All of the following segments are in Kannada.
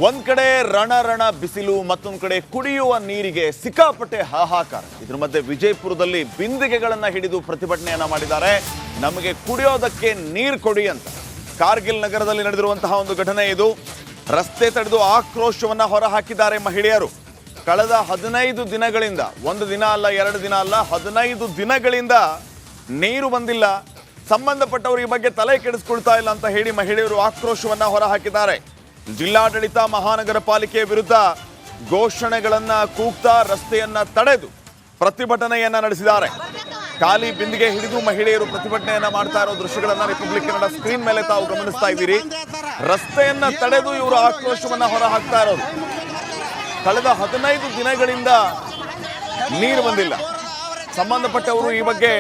ಒಂದ್ ಕಡೆ ರಣ ಬಿಸಿಲು, ಮತ್ತೊಂದು ಕಡೆ ಕುಡಿಯುವ ನೀರಿಗೆ ಸಿಕ್ಕಾಪಟ್ಟೆ ಹಾಹಾಕಾರ. ಇದ್ರ ಮಧ್ಯೆ ವಿಜಯಪುರದಲ್ಲಿ ಬಿಂದಿಗೆಗಳನ್ನ ಹಿಡಿದು ಪ್ರತಿಭಟನೆಯನ್ನ ಮಾಡಿದ್ದಾರೆ. ನಮಗೆ ಕುಡಿಯೋದಕ್ಕೆ ನೀರು ಕೊಡಿ ಅಂತ. ಕಾರ್ಗಿಲ್ ನಗರದಲ್ಲಿ ನಡೆದಿರುವಂತಹ ಒಂದು ಘಟನೆ ಇದು. ರಸ್ತೆ ತಡೆದು ಆಕ್ರೋಶವನ್ನ ಹೊರಹಾಕಿದ್ದಾರೆ ಮಹಿಳೆಯರು. ಕಳೆದ 15 ದಿನಗಳಿಂದ, ಒಂದು ದಿನ ಅಲ್ಲ, 2 ದಿನ ಅಲ್ಲ, 15 ದಿನಗಳಿಂದ ನೀರು ಬಂದಿಲ್ಲ. ಸಂಬಂಧಪಟ್ಟವರು ಈ ಬಗ್ಗೆ ತಲೆ ಕೆಡಿಸ್ಕೊಳ್ತಾ ಇಲ್ಲ ಅಂತ ಹೇಳಿ ಮಹಿಳೆಯರು ಆಕ್ರೋಶವನ್ನ ಹೊರಹಾಕಿದ್ದಾರೆ. ಜಿಲ್ಲಾಡಳಿತ ಮಹಾನಗರ ಪಾಲಿಕೆ ವಿರುದ್ಧ ಘೋಷಣೆಗಳನ್ನ ಕೂಗ್ತಾ ರಸ್ತೆಯನ್ನ ತಡೆದು ಪ್ರತಿಭಟನೆಯನ್ನ ನಡೆಸಿದ್ದಾರೆ. ಖಾಲಿ ಬಿಂದಿಗೆ ಹಿಡಿದು ಮಹಿಳೆಯರು ಪ್ರತಿಭಟನೆಯನ್ನ ಮಾಡ್ತಾ ಇರೋ ದೃಶ್ಯಗಳನ್ನ ರಿಪಬ್ಲಿಕ್ ಕನ್ನಡ ಸ್ಕ್ರೀನ್ ಮೇಲೆ ತಾವು ಗಮನಿಸ್ತಾ ಇದ್ದೀರಿ. ರಸ್ತೆಯನ್ನ ತಡೆದು ಇವರು ಆಕ್ರೋಶವನ್ನ ಹೊರಹಾಕ್ತಾ ಇರೋದು. ಕಳೆದ 15 ದಿನಗಳಿಂದ ನೀರು ಬಂದಿಲ್ಲ. ಸಂಬಂಧಪಟ್ಟವರು ಈ ಬಗ್ಗೆ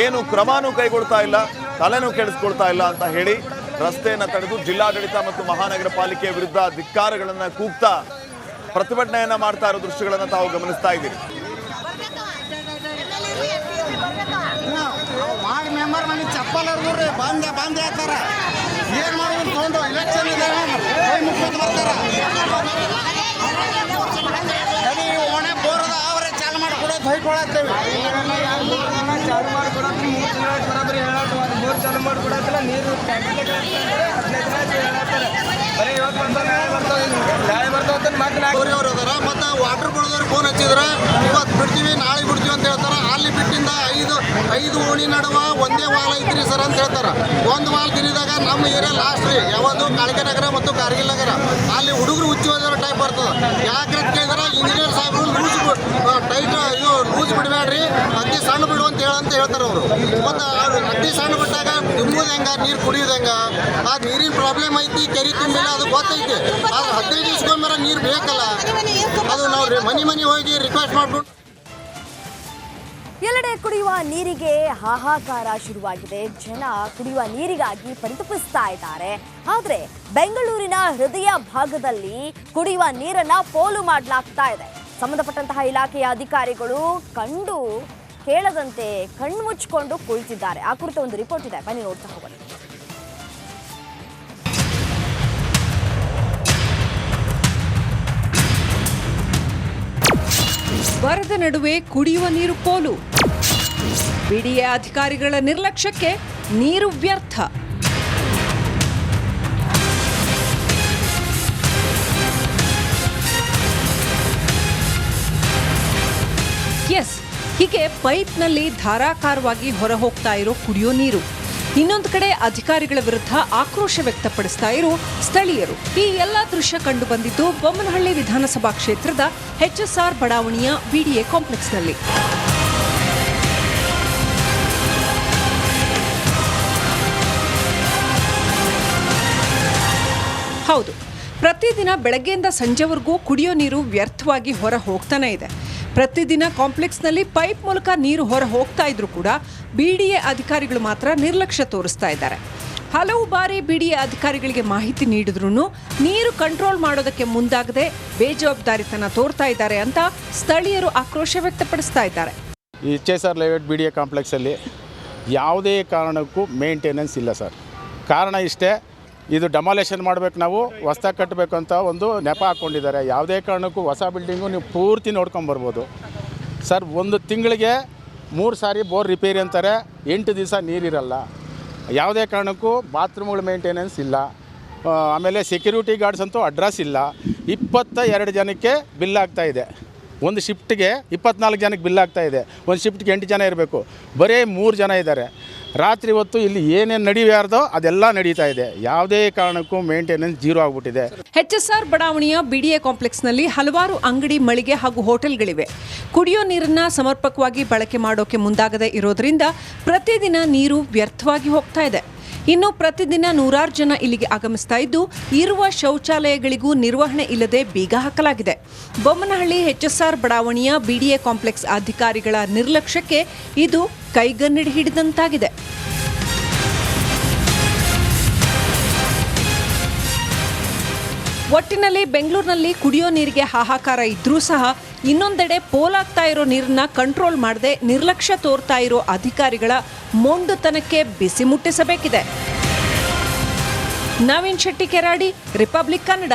ಏನು ಕ್ರಮನೂ ಕೈಗೊಳ್ತಾ ಇಲ್ಲ, ತಲೆನೂ ಕೆಡಿಸ್ಕೊಳ್ತಾ ಇಲ್ಲ ಅಂತ ಹೇಳಿ ರಸ್ತೆಯನ್ನು ತಡೆದು ಜಿಲ್ಲಾಡಳಿತ ಮತ್ತು ಮಹಾನಗರ ಪಾಲಿಕೆಯ ವಿರುದ್ಧ ಧಿಕ್ಕಾರಗಳನ್ನ ಕೂಗ್ತಾ ಪ್ರತಿಭಟನೆಯನ್ನ ಮಾಡ್ತಾ ಇರೋ ದೃಶ್ಯಗಳನ್ನ ತಾವು ಗಮನಿಸ್ತಾ ಇದ್ದೀರಿ. ವಾರ್ಡ್ ಮೆಂಬರ್ ಮನೆ ಚಪ್ಪಲ್ ಬಂದ್ ಹೇಳ್ತಾರ. ಏನ್ ಮಾಡೋದು ತಗೊಂಡು ಎಲೆಕ್ಷನ್ ಇದೆ ಬರ್ತಾರ. ಓಣೆ ಬೋರದ ಅವರೇ ಚಾಲು ಮಾಡಿಕೊಡೋದು ಹೊಯ್ಕೊಳತ್ತೇವೆ. ಚಾಲು ಮಾಡಿಕೊಡೋದು ಬರೋಬ್ಬರಿ ಹೇಳೋದು ಬೋರ್ ಚಾಲು ಮಾಡಿಕೊಡೋದಿಲ್ಲ. ನೀರು ಬರೀ ಇವತ್ತು ನಾಳೆ ಬರ್ತಾವ ಮಾತನಾಡೋರು ಅದಾರ. ಮತ್ತು ವಾಟರ್ ಬಿಡೋದವ್ರು ಫೋನ್ ಹಚ್ಚಿದ್ರೆ ಇವತ್ತು ಬಿಡ್ತೀವಿ, ನಾಳೆ ಬಿಡ್ತೀವಿ ಅಂತ ಹೇಳ್ತಾರ. ಅಲ್ಲಿ ಬಿಟ್ಟಿಂದ ಐದು ಓಣಿ ನಡುವ ಒಂದೇ ವಾಲ್ ಐತ್ರಿ ಸರ್ ಅಂತ ಹೇಳ್ತಾರ. ಒಂದು ವಾಲ್ ತಿರಿದಾಗ ನಮ್ಮ ಏರಿಯಾ ಲಾಸ್ಟ್ ರೀ ಯಾವುದು ಕಾಳಿಕೆ ನಗರ ಮತ್ತು ಕಾರ್ಗಿಲ್ ನಗರ. ಅಲ್ಲಿ ಹುಡುಗರು ಹುಚ್ಚೋದ್ರ ಟೈಪ್ ಬರ್ತದೆ. ಯಾಕೆ ಕೇಳಿದ್ರೆ ಇಂಜಿನಿಯರ್ ಸಾಹೇಬರು ಲೂಸ್ ಬಿಡಬೇಡ್ರಿ, ಅತಿ ಸಣ್ಣ ಬಿಡು ಅಂತ ಹೇಳ್ತಾರೆ ಅವರು. ಮತ್ತು ಅತಿ ಸಣ್ಣ ಬಿಟ್ಟಾಗ ತುಂಬುದು ಹೆಂಗ, ನೀರು ಕುಡಿಯೋದು ಹೆಂಗ, ಆ ನೀರಿನ ಪ್ರಾಬ್ಲಮ್ ಐತಿ. ಕೆರೆ ತುಂಬಿಲ್ಲ, ಅದು ಗೊತ್ತೈತಿ. ಆದ್ರೆ 15 ದಿವಸಕ್ಕೊಮ್ಮೆ ನೀರು ಬೇಕಲ್ಲ. ಅದು ನಾವು ಮನೆ ಹೋಗಿ ರಿಕ್ವೆಸ್ಟ್ ಮಾಡ್ಬಿಟ್ಟು. ಎಲ್ಲೆಡೆ ಕುಡಿಯುವ ನೀರಿಗೆ ಹಾಹಾಕಾರ ಶುರುವಾಗಿದೆ. ಜನ ಕುಡಿಯುವ ನೀರಿಗಾಗಿ ಪರಿತಪಿಸ್ತಾ ಇದ್ದಾರೆ. ಆದರೆ ಬೆಂಗಳೂರಿನ ಹೃದಯ ಭಾಗದಲ್ಲಿ ಕುಡಿಯುವ ನೀರನ್ನ ಪೋಲು ಮಾಡಲಾಗ್ತಾ ಇದೆ. ಸಂಬಂಧಪಟ್ಟಂತಹ ಇಲಾಖೆಯ ಅಧಿಕಾರಿಗಳು ಕಂಡು ಕೇಳದಂತೆ ಕಣ್ಮುಚ್ಚಿಕೊಂಡು ಕುಳಿತಿದ್ದಾರೆ. ಆ ಕುರಿತು ಒಂದು ರಿಪೋರ್ಟ್ ಇದೆ, ಬನ್ನಿ ನೋಡ್ತಾ ಹೋಗೋಣ. ಬರದ ನಡುವೆ ಕುಡಿಯುವ ನೀರು ಪೋಲು. ಬಿಡಿಎ ಅಧಿಕಾರಿಗಳ ನಿರ್ಲಕ್ಷ್ಯಕ್ಕೆ ನೀರು ವ್ಯರ್ಥ. ಎಸ್, ಹೀಗೆ ಪೈಪ್ನಲ್ಲಿ ಧಾರಾಕಾರವಾಗಿ ಹೊರ ಹೋಗ್ತಾ ಇರೋ ಕುಡಿಯೋ ನೀರು. ಇನ್ನೊಂದು ಕಡೆ ಅಧಿಕಾರಿಗಳ ವಿರುದ್ಧ ಆಕ್ರೋಶ ವ್ಯಕ್ತಪಡಿಸ್ತಾ ಇರೋ ಸ್ಥಳೀಯರು. ಈ ಎಲ್ಲಾ ದೃಶ್ಯ ಕಂಡು ಬಂದಿದ್ದು ಬೊಮ್ಮನಹಳ್ಳಿ ವಿಧಾನಸಭಾ ಕ್ಷೇತ್ರದ HSR ಬಡಾವಣೆಯ ಬಿಡಿಎ ಕಾಂಪ್ಲೆಕ್ಸ್ನಲ್ಲಿ. ಹೌದು, ಪ್ರತಿದಿನ ಬೆಳಗ್ಗೆಯಿಂದ ಸಂಜೆವರೆಗೂ ಕುಡಿಯೋ ನೀರು ವ್ಯರ್ಥವಾಗಿ ಹೊರ ಹೋಗ್ತಾನೆ ಇದೆ. ಪ್ರತಿದಿನ ಕಾಂಪ್ಲೆಕ್ಸ್ನಲ್ಲಿ ಪೈಪ್ ಮೂಲಕ ನೀರು ಹೊರ ಹೋಗ್ತಾ ಇದ್ರು ಕೂಡ ಬಿಡಿಎ ಅಧಿಕಾರಿಗಳು ಮಾತ್ರ ನಿರ್ಲಕ್ಷ್ಯ ತೋರಿಸ್ತಾ ಇದ್ದಾರೆ. ಹಲವು ಬಾರಿ ಬಿಡಿಎ ಅಧಿಕಾರಿಗಳಿಗೆ ಮಾಹಿತಿ ನೀಡಿದ್ರೂ ನೀರು ಕಂಟ್ರೋಲ್ ಮಾಡೋದಕ್ಕೆ ಮುಂದಾಗದೆ ಬೇಜವಾಬ್ದಾರಿತನ ತೋರ್ತಾ ಇದ್ದಾರೆ ಅಂತ ಸ್ಥಳೀಯರು ಆಕ್ರೋಶ ವ್ಯಕ್ತಪಡಿಸ್ತಾ ಇದ್ದಾರೆ. ಈ HSR ಲೇಔಟ್ ಬಿಡಿಎ ಕಾಂಪ್ಲೆಕ್ಸಲ್ಲಿ ಯಾವುದೇ ಕಾರಣಕ್ಕೂ ಮೇಂಟೆನೆನ್ಸ್ ಇಲ್ಲ ಸರ್. ಕಾರಣ ಇಷ್ಟೇ, ಇದು ಡೆಮಾಲೇಷನ್ ಮಾಡಬೇಕು, ನಾವು ಹೊಸ್ದಾಗಿ ಕಟ್ಟಬೇಕು ಅಂತ ಒಂದು ನೆಪ ಹಾಕ್ಕೊಂಡಿದ್ದಾರೆ. ಯಾವುದೇ ಕಾರಣಕ್ಕೂ ಹೊಸ ಬಿಲ್ಡಿಂಗು ನೀವು ಪೂರ್ತಿ ನೋಡ್ಕೊಂಬರ್ಬೋದು ಸರ್. ಒಂದು ತಿಂಗಳಿಗೆ 3 ಸಾರಿ ಬೋರ್ ರಿಪೇರಿ ಅಂತಾರೆ, 8 ದಿವಸ ನೀರಿರಲ್ಲ. ಯಾವುದೇ ಕಾರಣಕ್ಕೂ ಬಾತ್ರೂಮ್ಗಳ ಮೇಂಟೆನೆನ್ಸ್ ಇಲ್ಲ. ಆಮೇಲೆ ಸೆಕ್ಯೂರಿಟಿ ಗಾರ್ಡ್ಸ್ ಅಂತೂ ಅಡ್ರೆಸ್ ಇಲ್ಲ. 22 ಜನಕ್ಕೆ ಬಿಲ್ ಆಗ್ತಾಯಿದೆ. ಒಂದು ಶಿಫ್ಟ್ಗೆ 24 ಜನಕ್ಕೆ ಬಿಲ್ ಆಗ್ತಾಯಿದೆ. ಒಂದು ಶಿಫ್ಟ್ಗೆ 8 ಜನ ಇರಬೇಕು, ಬರೀ 3 ಜನ ಇದ್ದಾರೆ. ರಾತ್ರಿ ಹೊತ್ತು ಇಲ್ಲಿ ಏನೇನು ನಡೀಬಾರ್ದೋ ಅದೆಲ್ಲ ನಡೀತಾ ಇದೆ. ಯಾವುದೇ ಕಾರಣಕ್ಕೂ ಮೇಂಟೆನೆನ್ಸ್ ಜೀರೋ ಆಗಿಬಿಟ್ಟಿದೆ. HSR ಬಡಾವಣೆಯ ಬಿಡಿಎ ಕಾಂಪ್ಲೆಕ್ಸ್ನಲ್ಲಿ ಹಲವಾರು ಅಂಗಡಿ, ಮಳಿಗೆ ಹಾಗೂ ಹೋಟೆಲ್ಗಳಿವೆ. ಕುಡಿಯೋ ನೀರನ್ನ ಸಮರ್ಪಕವಾಗಿ ಬಳಕೆ ಮಾಡೋಕೆ ಮುಂದಾಗದೇ ಇರೋದ್ರಿಂದ ಪ್ರತಿದಿನ ನೀರು ವ್ಯರ್ಥವಾಗಿ ಹೋಗ್ತಾ ಇದೆ. ಇನ್ನು ಪ್ರತಿದಿನ 100 ಜನ ಇಲ್ಲಿಗೆ ಆಗಮಿಸ್ತಾ ಇದ್ದು, ಇರುವ ಶೌಚಾಲಯಗಳಿಗೂ ನಿರ್ವಹಣೆ ಇಲ್ಲದೆ ಬೀಗ ಹಾಕಲಾಗಿದೆ. ಬೊಮ್ಮನಹಳ್ಳಿ HSR ಬಡಾವಣೆಯ ಬಿಡಿಎ ಕಾಂಪ್ಲೆಕ್ಸ್ ಅಧಿಕಾರಿಗಳ ನಿರ್ಲಕ್ಷ್ಯಕ್ಕೆ ಇದು ಕೈಗನ್ನಡಿ ಹಿಡಿದಂತಾಗಿದೆ. ಒಟ್ಟಿನಲ್ಲಿ ಬೆಂಗಳೂರಿನಲ್ಲಿ ಕುಡಿಯೋ ನೀರಿಗೆ ಹಾಹಾಕಾರ ಇದ್ರೂ ಸಹ ಇನ್ನೊಂದೆಡೆ ಪೋಲಾಗ್ತಾ ಇರೋ ನೀರನ್ನ ಕಂಟ್ರೋಲ್ ಮಾಡದೆ ನಿರ್ಲಕ್ಷ್ಯ ತೋರ್ತಾ ಇರೋ ಅಧಿಕಾರಿಗಳ ಮೊಂಡುತನಕ್ಕೆ ಬಿಸಿ ಮುಟ್ಟಿಸಬೇಕಿದೆ. ನವೀನ್ ಶೆಟ್ಟಿ ಕೆರಾಡಿ, ರಿಪಬ್ಲಿಕ್ ಕನ್ನಡ,